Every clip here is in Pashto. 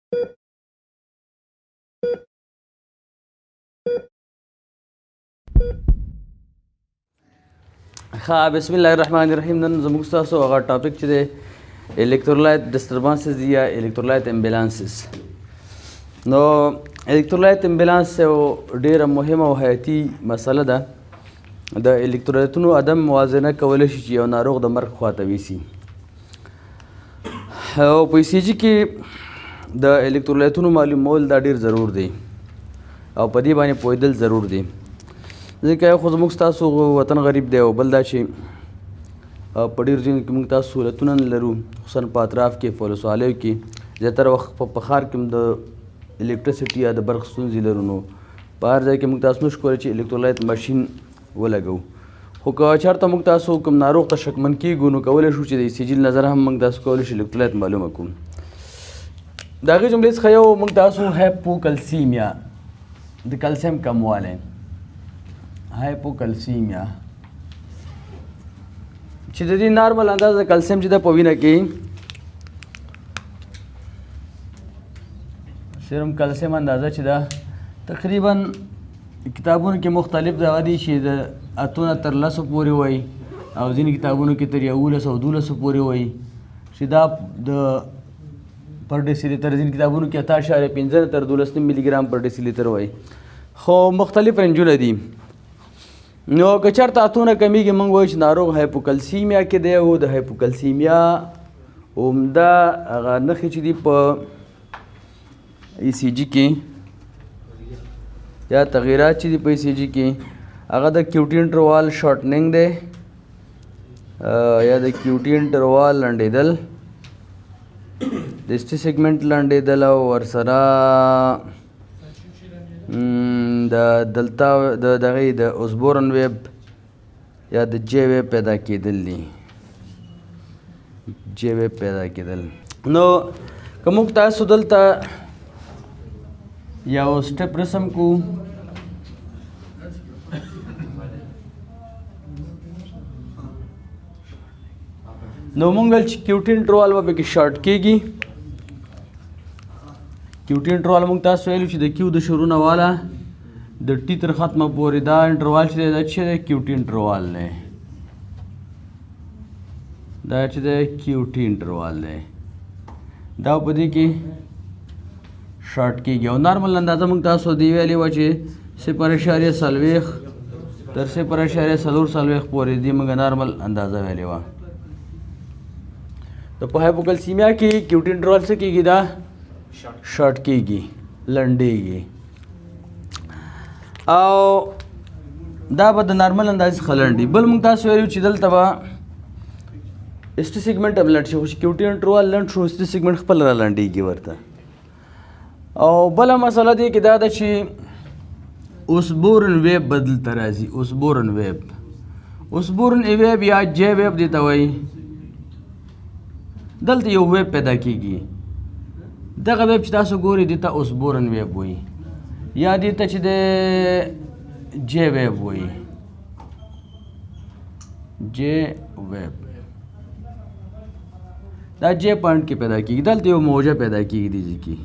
ها بسم الله الرحمن الرحیم. نن زموږ تاسو هغه ټاپک چې دی الکترولایت ډسټربنسز یا الکترولایت امبلانسز. نو الکترولایت امبلانس یو ډیره مهمه او حیاتي مسله ده. د الکترولایتونو عدم موازنه کولی شي چې یو ناروغ د مرګ خواته ویسي. او په ای سی جي کې د الکترولایتونو معلومول دا ډیر ضرور دی او په دې باندې پوهېدل ضرور دی. ځکه یو خو زموږ ستاسو وطن غریب دی او بل دا چې په ډېرو ځایونو کې موږ تاسو سهولتونه نه لرو، خصوصا په اطراف کې په ولسوالیو کې زیاتره وخت په ښار کې هم د الکټریسټي یا د برق ستونزې لرو. نو په هر ځای کې موږ تاسو نشو کولی چې الکترولایت ماشین ولګوو. خو که چېرته موږ تاسو کوم ناروغ ته شکمن کېږو نو کولی شو چې د ای سی جي له نظره هم موږ تاسو کولی شو الکترولایت معلومه کړو. د هغې جملې څخه یو موږ تاسو هایپوکلسیمیا د کلسیم کموالی، هایپوکلسیمیا چې د دې نارمل اندازه کلسیم چې د په وینه کې سیرم کلسیم اندازه چې ده تقریبا کتابونو کې مختلف دغه دي چې د 8 نه تر 10 پورې وایي او ځینې کتابونو کې تر 11 او 12 پورې وایي چې دا د پر ډیسي لیټر، ځینې کتابونو کې 8.15 تر 12 ملي ګرام پر ډیسي لیټر وایي. خو مختلف رنجونه دي. نو که چېرته 8 نه کمیږي موږ وایو چې ناروغ هایپوکلسیمیا کې دی. او د هایپوکلسیمیا عمده هغه نښې چې دي په ای سی جي کې یا تغییرات چې دي په ای سی جي کې هغه د کیوټي انټروال شارټنینګ دی یا د کیوټي انټروال لنډېدل، د اسټي سیګمنټ لنډېدل او ورسره د دلتا دغه د اوسبورن ویب یا د جے ویب پیدا کېدل دي، جے ویب پیدا کېدل. نو که موږ تاسو دلته یو سټپ رسم کو نو موږ چې کیوټي انټروال به پکې شارټ کېږي. کیوټي انټروال موږ تاسو ویلو چې د کیو د شروع نه واله د ټي تر ختمه پورې دا انټروال چې دی دا څه دی؟ کیوټي انټروال دی. دا چې دی کیوټي انټروال دی. دا په دې کې شارټ کېږي او نارمل اندازه موږ تاسو دې ویلې وه چې 0.40 تر 0.4 پورې دې موږ نارمل اندازه ویلې وه. د په هایپوکلسیمیا کې کیوټي انټروال څه کېږي؟ دا شارټ کېږي، لنډېږي او دا به د نارمل اندازې څخه لنډي. بل موږ تاسو ویلو چې دلته به اسټي سیګمنټ هم لنډ شي، خو چې کیوټي انټروال لنډ شو اسټي سیګمنټ خپل را لنډېږي ورته. او بله مسله دې کې دا ده چې اوسبورن ویب به دلته راځي. اوسبورن ویب، اوسبورن ویب یا جے ویب دې ته وایي. دلته یو ویب پیدا کېږي. دغه ویب چې تاسو ګورئ دې ته اوسبورن ویب وایي یا دې ته چې د جے ویب وایي، جے ویب. دا جے پوینټ کې پیدا کېږي. دلته یو موجه پیدا کېږي دې ځای کې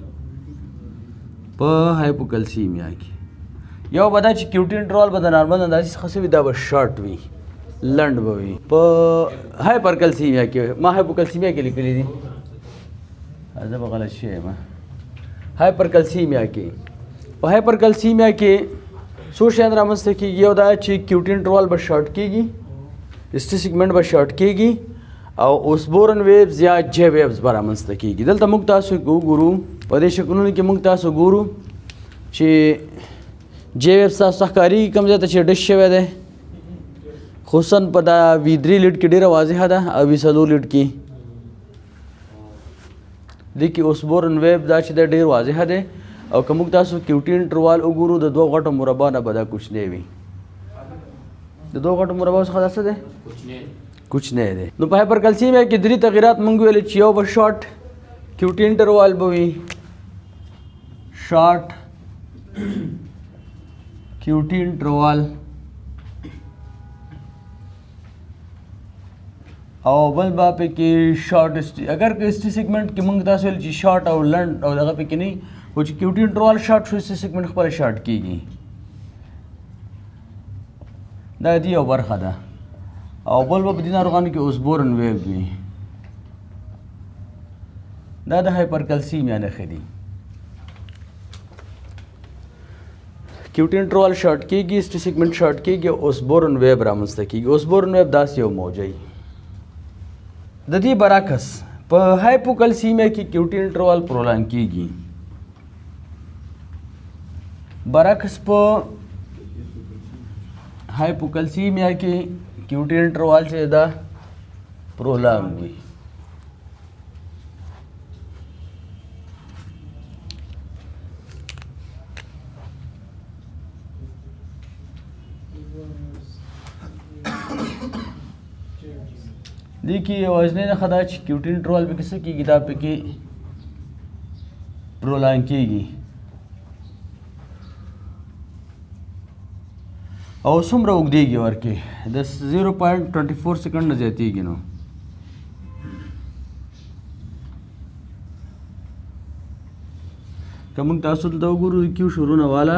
په هایپوکلسیمیا کې. یو به دا چې کیوټي انټروال به د نارمل اندازې څخه څه وي؟ دا به شارټ وي، لنډ به وي. په هایپرکلسیمیا کې ما هایپوکلسیمیا کې لیکلي دي، زه به غلط شوی یم. هایپرکلسیمیا کې، په هایپرکلسیمیا کې څو شیان رامنځته کېږي. یو دا چې کیوټي انټروال به شارټ کېږي، اسټي سیګمنټ به شارټ کېږي او اوسبورن ویبز یا جے ویبز به رامنځته کېږي. دلته موږ تاسو وګورو په دې شکلونو کې موږ تاسو ګورو چې جے ویب تاسو ته ښکارېږي کوم ځای ته چې ډش شوی دی، خصوصا په دا وي3 لیډ کې ډېره واضحه ده او وي4 لیډ کې دې کې اوسبورن ویب دا چې دی ډېر واضحه دی. او که موږ تاسو کیوټي انټروال وګورو د 2 غټو مربع نه به دا کوچنی وي. د 2 غټو مربع څخه دا څه دی؟ کوچنی دی. نو په هایپرکلسیمیا کې 3 تغییرات موږ ویلې چې یو به شارټ کیوټي انټروال به وي، شارټ کیوټي انټروال او بل با پکې شارټ اگر که ST سیګمنټ کې موږ تاسو ویل چې شارټ او لنډ او دغه پکې نه خو چې QT انټروال شارټ شو ST سیګمنټ خپله شارټ کېږي. دا دی یو برخه ده. او بل به په دې ناروغانو کې اوسبورن ویو وي. دا د هایپرکلسیمیا نښې دي. QT انټروال شارټ کېږي، ST سیګمنټ شارټ کېږي او اوسبورن ویو رامنځته کېږي. اوسبورن ویو داسې یو موجه وي. د دې برعکس په هایپوکلسیمیا کې QT انټروال پرولانګ کېږي. برعکس په هایپوکلسیمیا کې QT انټروال چې دا پرولانګ وي. دې کې یوازینۍ نښه دا چې QT انټروال پکې څه کېږي، دا پکې پرولانګ کېږي. او څومره اوږدېږي ورکې د 0.24 سیکنډ نه زیاتېږي. نو که موږ تاسو دلته وګورو د کیو شروع والا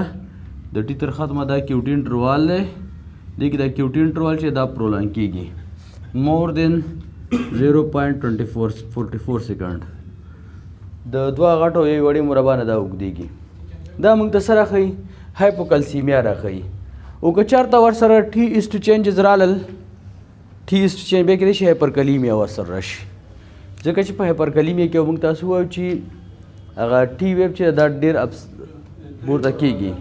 د ټي تر ختمه دا QT انټروال دی. دې کې دا QT انټروال چې دا پرولانګ کېږي مور دین 0.24 سیکنډ. د دوه غټو یوې وړې مربع نه دا اوږدېږي. دا موږ ته څه راښیي؟ هایپوکلسیمیا راښیي. او که چېرته ورسره ټي ایسټ چینجز رالل، ټي ایسټ چینج بیا کېدای شي هایپرکلیمیا ورسره راشي. ځکه چې په هایپرکلیمیا کې موږ تاسو وایو چې هغه ټي ویب چې دا ډېر پورته کېږي،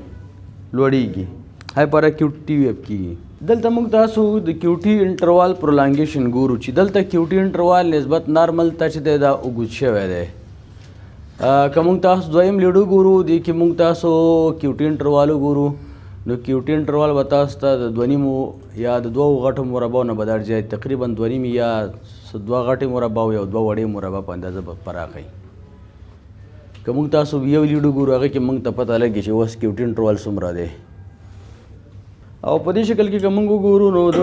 لوړېږي، هایپر اکیوټ ټي ویب کېږي. دلته موږ تاسو د QT انټروال پرولانګیشن ګورو چې دلته QT انټروال نسبت نارمل ته چې دی دا اوږد شوی دی. که موږ تاسو دویم لیډو ګورو، دې کې موږ تاسو QT انټروال وګورو، نو QT انټروال به تاسو ته د 2.5 یا د 2 غټو مربعو نه به درجه تقریبا 2.5 یا 2 غټې مربع او یو 2 وړې مربع په اندازه به پراخی. که موږ تاسو یو لیډو ګورو، هغه کې موږ ته پته لګي چې اوس QT انټروال څومره دی. او په دې شکل کې که موږ وګورو نو د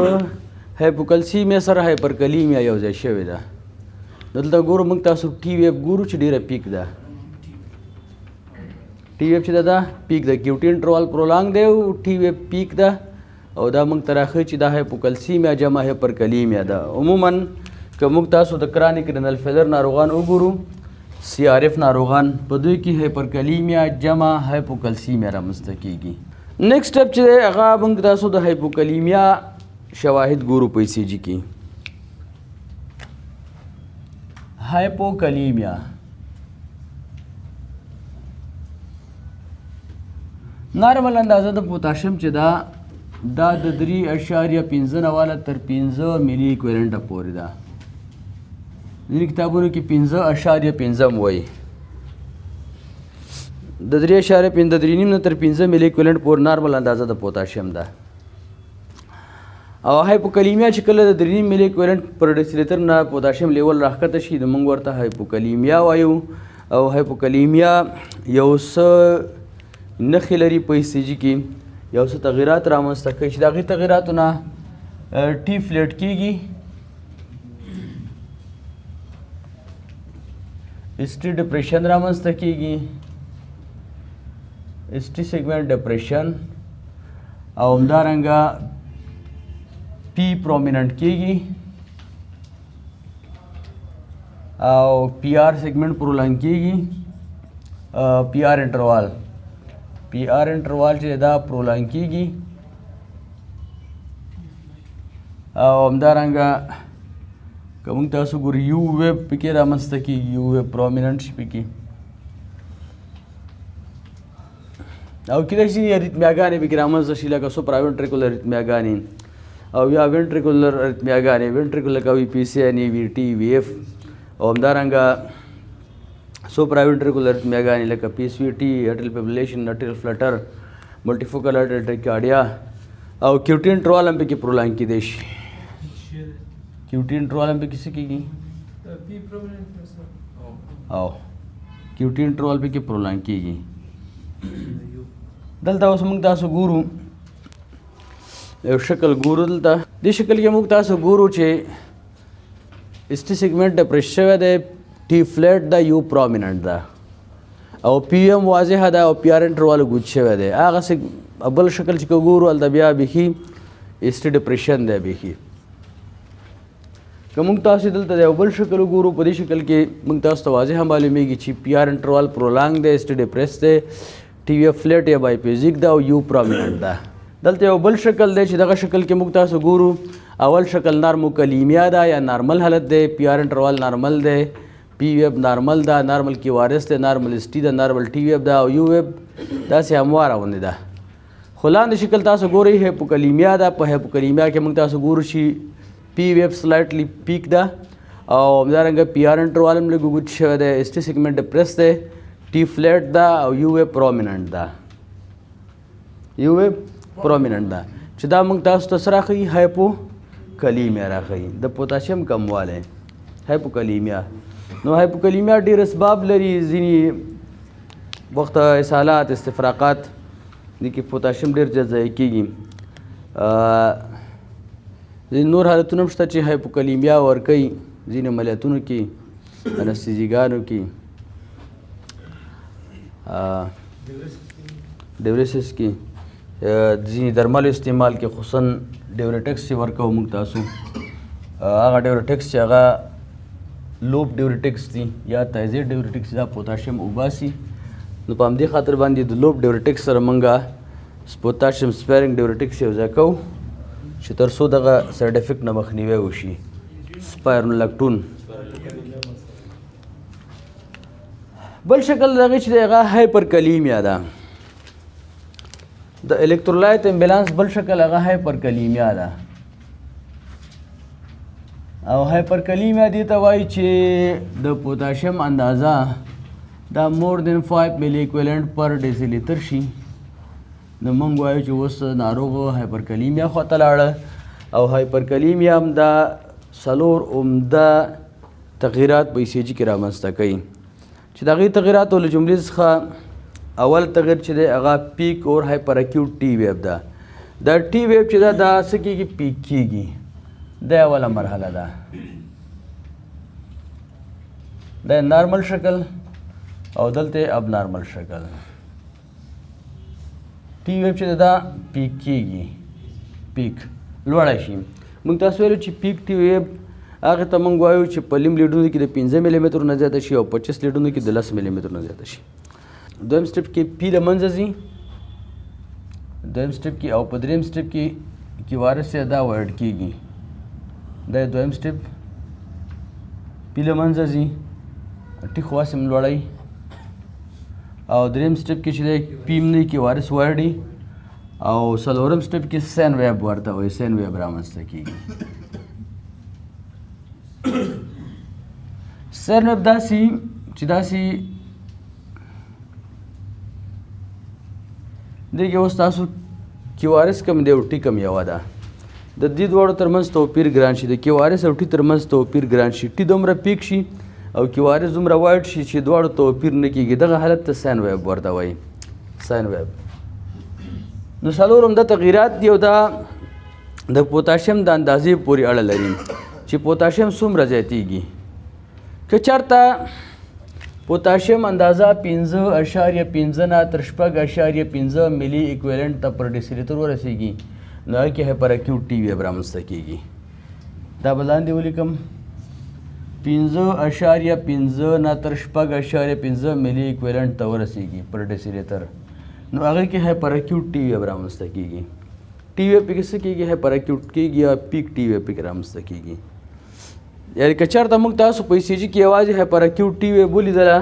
هایپوکلسیمیا سره هایپرکلیمیا یو ځای شوې ده. دلته ګورو موږ تاسو ټي ویب ګورو چې ډېره پیک ده. ټي ویب چې دا پیک ده، QT انټروال پرولانګ دی او ټي ویب پیک ده. او دا موږ ته راښیي چې دا هایپوکلسیمیا جمع هایپرکلیمیا ده. عموما که موږ تاسو د کرانیک رینل فیلر ناروغان وګورو، CRF ناروغان، په دوی کې هایپرکلیمیا جمع هایپوکلسیمیا رامنځته کېږي. نیکسټ سټپ چې دی هغه موږ تاسو د هایپوکلیمیا شواهد ګورو په ECG کې. هایپوکلیمیا نارمل اندازه د پوتاشیم چې دا د 3.15 والا تر 5 ملي ایکویلنټه پورې ده. ځینې کتابونو کې 5.15 وایي. د 3.5 نه تر 5 ملي ایکویلنټ پورې نارمل اندازه د پوتاشیم ده. او هایپوکلیمیا چې کله د 3 ملي ایکویلنټ پر ډیسیلیټر نه پوتاشیم لیول راښکته شي نو موږ ورته هایپوکلیمیا وایو. او هایپوکلیمیا یو څه نښې لري په ECG کې، یو څه تغیرات رامنځته کوي چې د هغې تغیراتو نه ټي فلیټ کېږي، ST ډپریشن رامنځته کېږي، ST سیګمنټ ډپریشن، او همدارنګه پی پرومیننټ کېږي او PR سیګمنټ پرولانګ کېږي. PR انټروال چې دا پرولانګ کېږي او همدارنګه که موږ تاسو ګورو یو ویب پکې رامنځته کېږي، یو ویب پرومیننټ شي پکې. او کېدای شي اریتمیاګانې پکې رامنځته شي لکه سوپرا وینټریکولر اریتمیاګانې او یا وینټریکولر اریتمیاګانې، وینټریکولر کوي PCN VT VF او همدارنګه سوپرا وینټریکولر اریتمیاګانې لکه PSVT، اټریل فیبریلیشن، اټریل فلټر، ملټیفوکل اټریل ټاکیکارډیا او QT انټروال هم پکې پرولانګ کېدای شي. QT انټروال هم پکې څه کېږي او QT انټروال پکې پرولانګ کېږي. دلته اوس موږ تاسو ګورو یو شکل ګورو. دلته دې شکل کې موږ تاسو ګورو چې ST سیګمنټ ډپریس شوی دی T فلیټ دا U پرومیننٹ ده او PM واضحه ده او PR انټروال ګوت شوی دی هغه بل شکل چې ګورو هلته بیا بیخي ST ډپریشن دی بیخي که موږ تاسو دلته د یو بل شکل وګورو په دې شکل کې موږ تاسو ته واضحه معلومیږي چې PR انټروال پرولانګ دی ST ډپریس دی TV فلیټ یا بایپیزیک ده او U پرومیننٹ ده دلته یو بل شکل دی چې دغه شکل کې موږ تاسو ګورو اول شکل نارموکلیمیا ده یا نارمل حالت دی PR انټروال نارمل دی P ویب نارمل ده نارمل کې وارث دی نارمل ST ده نارمل T ویب ده او U ویب داسې همواره غوندې ده خو لاندې شکل تاسو ګورئ هیپوکلیمیا ده په هیپوکلیمیا کې موږ تاسو ګورو چې P ویب سلایټلی پیک ده او همدارنګه PR انټروال هم لږ اوږد شوی دی ST سیګمنټ ډپریس دی T فلیټ ده او U ویب پرومیننټ ده U ویب پرومیننٹ ده چې دا موږ تاسو ته څه راښیي هایپوکلیمیا راښیي د پوتاشیم کموالی هایپوکلیمیا نو هایپوکلیمیا ډېر اسباب لري ځینې وخت اسهالات استفراقات دې کې پوتاشیم ډېر ضایع کېږي ځینې نور حالتونه هم شته چې هایپوکلیمیا ورکوي ځینې عملیاتونو کې انستیزیګانو کې ډیورسس کې ځینې درملو استعمال کې خصوصا ډیورټکس چې ورکوو موږ تاسو هغه ډیورټکس چې هغه لوپ ډیورټکس دي یا تایزیډ ډیورټکس دا پوتاشیم وباسي نو په همدې خاطر باندې د لوپ ډیورټکس سره موږ پوتاشیم سپیرینګ ډیورټکس یو ځای کوو چې تر څو دغه سایډ افیکټ نه مخنیوی وشي سپایرونولکټون بل شکل دغه چې دی هغه هایپرکلیمیا ده د الکترولایت امبیلانس بل شکل هغه هایپرکلیمیا ده او هایپرکلیمیا دې ته وایي چې د پوتاشیم اندازه دا مور دین 5 ملي ایکویلنٹ پر ډیسي لیټر شي نو موږ وایو چې اوس ناروغ هایپرکلیمیا خواته لاړه او هایپرکلیمیا هم دا څلور عمده تغییرات په ECG کې رامنځته کوي چې د هغې تغییراتو له جملې څخه اول تغییر چې دی هغه پیک اور هایپر اکیوټ ټي ویب ده دا ټي ویب چې ده دا څه کېږي پیک کېږي دا اوله مرحله ده دا نارمل شکل او دلته اب نارمل شکل ټي ویب چې دا پیک کېږي پیک لوړی شي موږ تاسو ویلو چې پیک ټي ویب هغه ته موږ وایو چې په لیم لیډونو کې د 15 ملي مترو نه زیاته شي او 25 لیډونو کې د 10 ملي مترو نه زیاته شي دویم سټپ کې پی له منځه ځي دویم سټپ کې او په دریم سټپ کې وارث دا ورډ کېږي دا دویم سټپ پی له منځه ځي ټیک خواص هم لوړی او دریم سټپ کې چې دی پیم نه کې وارث ورډي او څلورم سټپ کې سین ویب ورته وایي سین ویب رامنځته کېږي سین ویب داسې چې داسې دې کې اوس تاسو کیوارس کم دی او ټي کم یوه ده د دې دواړو ترمنځ توپیر ګران شي د کیوارس او ټي ترمنځ توپیر ګران شي ټي دومره پیک شي او کیوارس دومره وایډ شي چې دواړو توپیر نه کېږي دغه حالت ته ساین ویب ورته وایي ساین ویب نو څلور عمده تغییرات دي او دا د پوتاشیم د اندازې پورې اړه لري چې پوتاشیم څومره زیاتیږي که چېرته پوتاشیم اندازه 5.5 نه تر 6.5 ملي ایکویلنټ ته پر ډیسیلیټر ورسیږي نو هغه کې هایپر اکیوټ ټي ویب رامنځته کېږي دا به لاندې ولیکم 5.5 نه تر 6.5 ملي ایکویلنټ ته ورسیږي پر ډیسیلیټر نو هغه کې هایپر اکیوټ ټي ویب رامنځته کېږي ټي ویب پکې څه کېږي هایپر اکیوټ کېږي یا پیک ټي ویب پکې رامنځته کېږي یعنې که چېرته موږ تاسو په ECG کې یوازې هایپر اکیوټ ټي ویب ولیدله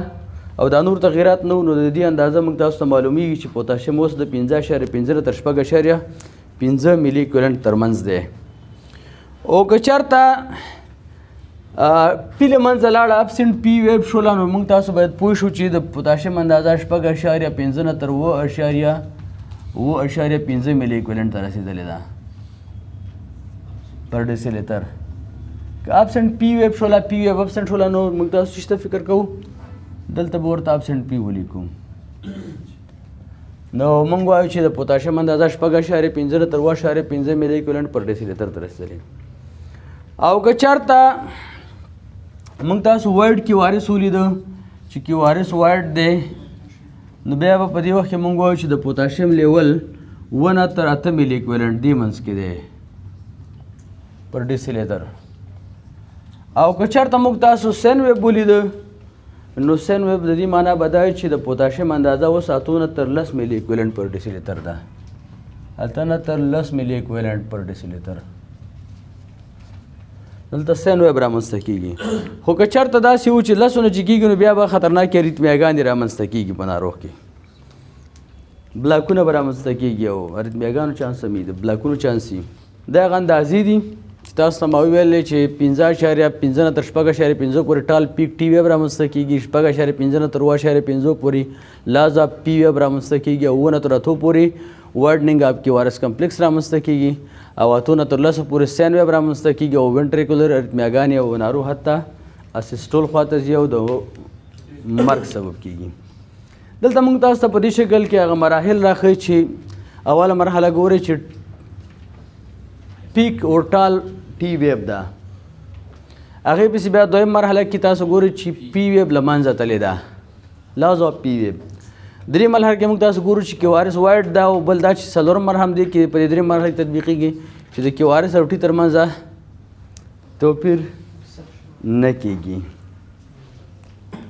او دا نور تغییرات نه وو نو د دې اندازه موږ تاسو ته معلومیږي چې پوتاشیم اوس د 5.5 تر 6.5 ملي ایکویلنټ ترمنځ دی او که چېرته پی له منځه لاړه ابسنټ پی ویب شوله نو موږ تاسو باید پوه شو چې د پوتاشیم اندازه 6.5 نه تر 7.5 ملي ایکویلنټ ته رسېدلې ده پر ډیسیلیټر که ابسنټ پی ویب شوله پی ویب ابسنټ شوله نو موږ تاسو چې فکر کوو دلته به ورته ابسنټ پی ولیکو نو موږ وایو چې د پوتاشیم اندازه 6.5 نه تر 7.5 ملي ایکویلنټ پر ډیسیلیټر ته رسېدلې او که چېرته موږ تاسو وایډ کیو آر اس ولیده چې کیو آر اس وایډ دی نو بیا به په دې وخت کې موږ وایو چې د پوتاشیم لیول 1 تر 8 ملي ایکویلنټ دی منځ کې دی پر ډیسي لیټر. او که چېرته موږ تاسو سین ویب ولیده نو سین ویب د دې معنا به دا وي چې د پوتاشیم اندازه اوس 8 تر 10 ملي ایکویلنټ پر ډیسي لیټر ده. 8 تر 10 ملي ایکویلنټ پر ډیسي لیټر دلته سین ویب رامنځته کېږي. خو که چېرته داسې و چې لسونه چې کېږي نو بیا به خطرناکې اریتمیاګانې رامنځته کېږي په ناروغ کې. بلاکونه به رامنځته کېږي او اریتمیاګانو چانس هم د بلاکونو چانس وي. دا هغه اندازې دي چې تاسو ته ما وویلې چې 15.15 تر 6.5 پورې ټال پیک ټي ویب رامنځته کېږي، 6.15 تر 7.5 پورې لاز اف پي ویب رامنځته کېږي او 9 تر 8 پورې وارډنینګ اف کیو آر اس کمپلیکس رامنځته کیږي او 8 تر 10 پورې سین ویب رامنځته کیږي او وینټریکولر اریتمیاګانې او ناروغ حتی اسیسټول خواته ځي او د مرګ سبب کیږي. دلته موږ تاسو ته په دې شکل کې هغه مراحل راښیي چې اوله مرحله ګورئ چې پیک اورټال ټي ویب ده، هغې پسې بیا دویم مرحله کې تاسو ګورئ چې پي ویب له منځه تللې ده، لاز آف پي ویب. درې مرحله کې موږ تاسو ګورو چې کیو آر اس وایډ ده او بل دا چې څلورم مرحله دی کې په دې درې مرحله تطبیقېږي چې د کیو آر اس او ټي ترمنځ توپیر نه کېږي.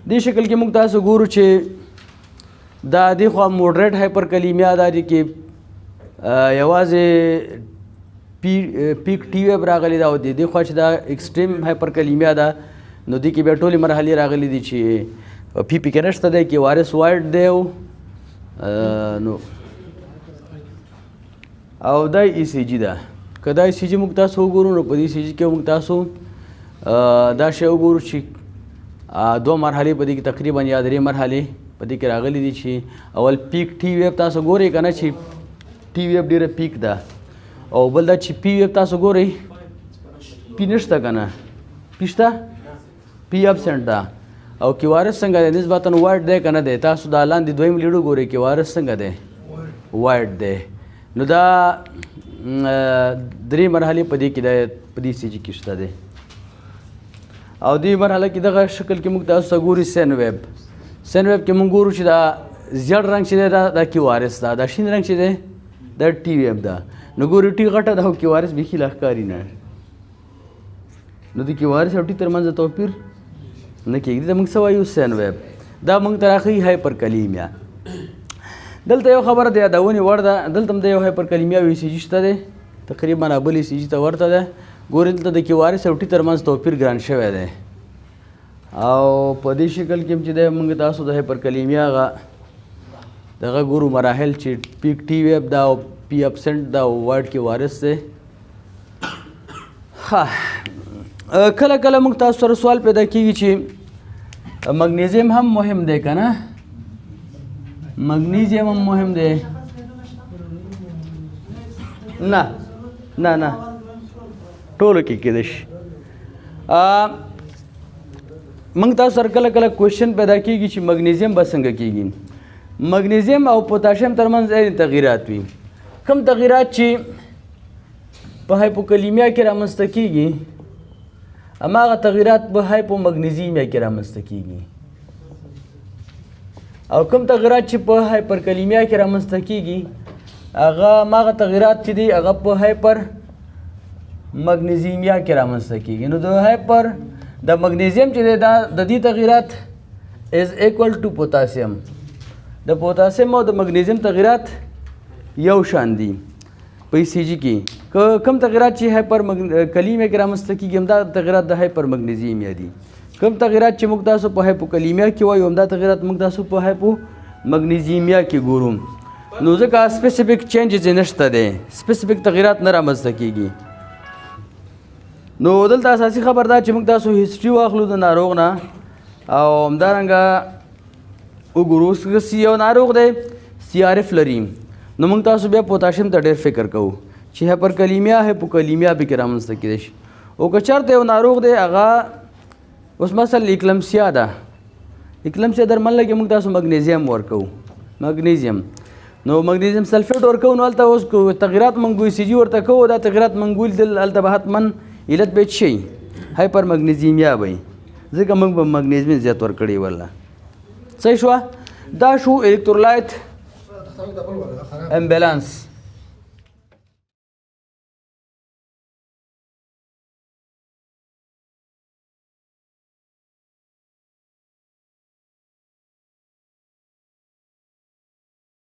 دې شکل کې موږ تاسو ګورو چې دا دې خوا موډریټ هایپرکلیمیا دا دی کې یوازې پیک ټي ویب راغلی ده او د دې خوا چې دا ایکسټریم هایپرکلیمیا ده نو دې کې بیا ټولې مرحلې راغلي دي چې پی پی کې نشته دی کیو آر اس وایډ دی نو او دا ای سی جي ده. که دا ای سی جي موږ تاسو وګورو نو په دې ای سی جي کې موږ تاسو دا شی وګورو چې دوه مرحلې په دې کې تقریبا یا درې مرحلې په دې کې راغلي دي چې اول پیک ټي ویب تاسو ګورئ که نه چې ټي ویب ډېره پیک ده او بل دا چې پی ویب تاسو ګورئ پی نشته که نه پی شته پی ابسنټ ده او کیو آر اس څنګه دی نسبتا وایډ دی که نه دی تاسو دا لاندې دویم لیډو ګورئ کیو آر اس څنګه دی وایډ دی. نو دا درې مرحلې په دې کې دی په دې سی جي کې شته دی او دې مرحله کې دغه شکل کې موږ تاسو ته ګورو سین ویب. سین ویب کې موږ ګورو چې دا زیړ رنګ چې دی دا کیو آر اس ده، دا شین رنګ چې دی دا ټي ویب ده. نو ګورو ټي غټه ده او کیو آر اس بیخي لا ښکاري نه نو د کیو آر اس او ټي ترمنځ توپیر نه کېږي. دا موږ څه وایو سین ویب. دا موږ ته راښیي هایپرکلیمیا. دلته یو خبره د یادونې وړ ده، دلته هم د یو هایپرکلیمیا ای سی جي شته دی تقریبا بل ای سی جي ته ورته ده. ګورئ دلته د کیو آر اس او ټي ترمنځ توپیر ګران شوی دی او په دې شکل کې چې دی موږ تاسو د هایپرکلیمیا هغه دغه ګورو مراحل چې پیک ټي ویب دا او پی ابسنټ دا او وایډ کیو آر اس دی. کله کله موږ تاسو سره سوال پیدا کېږي چې مګنیزیم هم مهم دی که نه؟ مګنیزیم هم مهم دی؟ نه نه نه ټولو کې کېدای شي. موږ تاسو سره کله کله کوېشن پیدا کېږي چې مګنیزیم به څنګه کېږي. مګنیزیم او پوتاشیم ترمنځ عین تغییرات وي. کوم تغییرات چې په هایپوکلیمیا کې رامنځته کېږي هماغه تغییرات په هایپومګنیزیمیا کې رامنځته کېږي او کوم تغییرات چې په هایپرکلیمیا کې رامنځته کېږي هغه هماغه تغییرات چې دي هغه په هایپرمګنیزیمیا کې رامنځته کېږي. نو د مګنیزیم چې دی دا د دې تغییرات از ایکول ټو پوتاسیم. د پوتاسیم او د مګنیزیم تغییرات یو شان دي په ای سی جي کې. کوم تغییرات چې هایپرکلیمیا کې رامنځته کېږي همدا تغییرات د هایپرمګنیزیمیا دي. کوم تغییرات چې موږ تاسو په هایپوکلیمیا کې وایو همدا تغییرات موږ تاسو په هایپومګنیزیمیا کې ګورو. نو ځکه سپیسیفیک چینجز یې نشته دی، سپیسیفیک تغییرات نه رامنځته کېږي. نو دلته اساسي خبر دا چې موږ تاسو هسټري واخلو د ناروغ نه او همدارنګه وګورو چې یو ناروغ دی سی آر اف لري نو موږ تاسو بیا پوتاشیم ته ډېر فکر کوو چې هایپرکلیمیا هایپوکلیمیا پکې رامنځته کېدای شي. او که چېرته یو ناروغ دی هغه اوس مثلا اکلمسیا ده، اکلمسیا درمل کې موږ تاسو مګنیزیم ورکوو. مګنیزیم نو مګنیزیم سلفیټ ورکوو نو هلته اوس تغییرات موږ ای سی جي ورته کوو. دا تغییرات موږ ولیدل هلته به حتما علت به شي هایپرمګنیزیمیا وي. ځکه موږ به مګنیزیم زیات ورکړی وله. صحیح شوه. دا شو الکترولایت امبیلانس.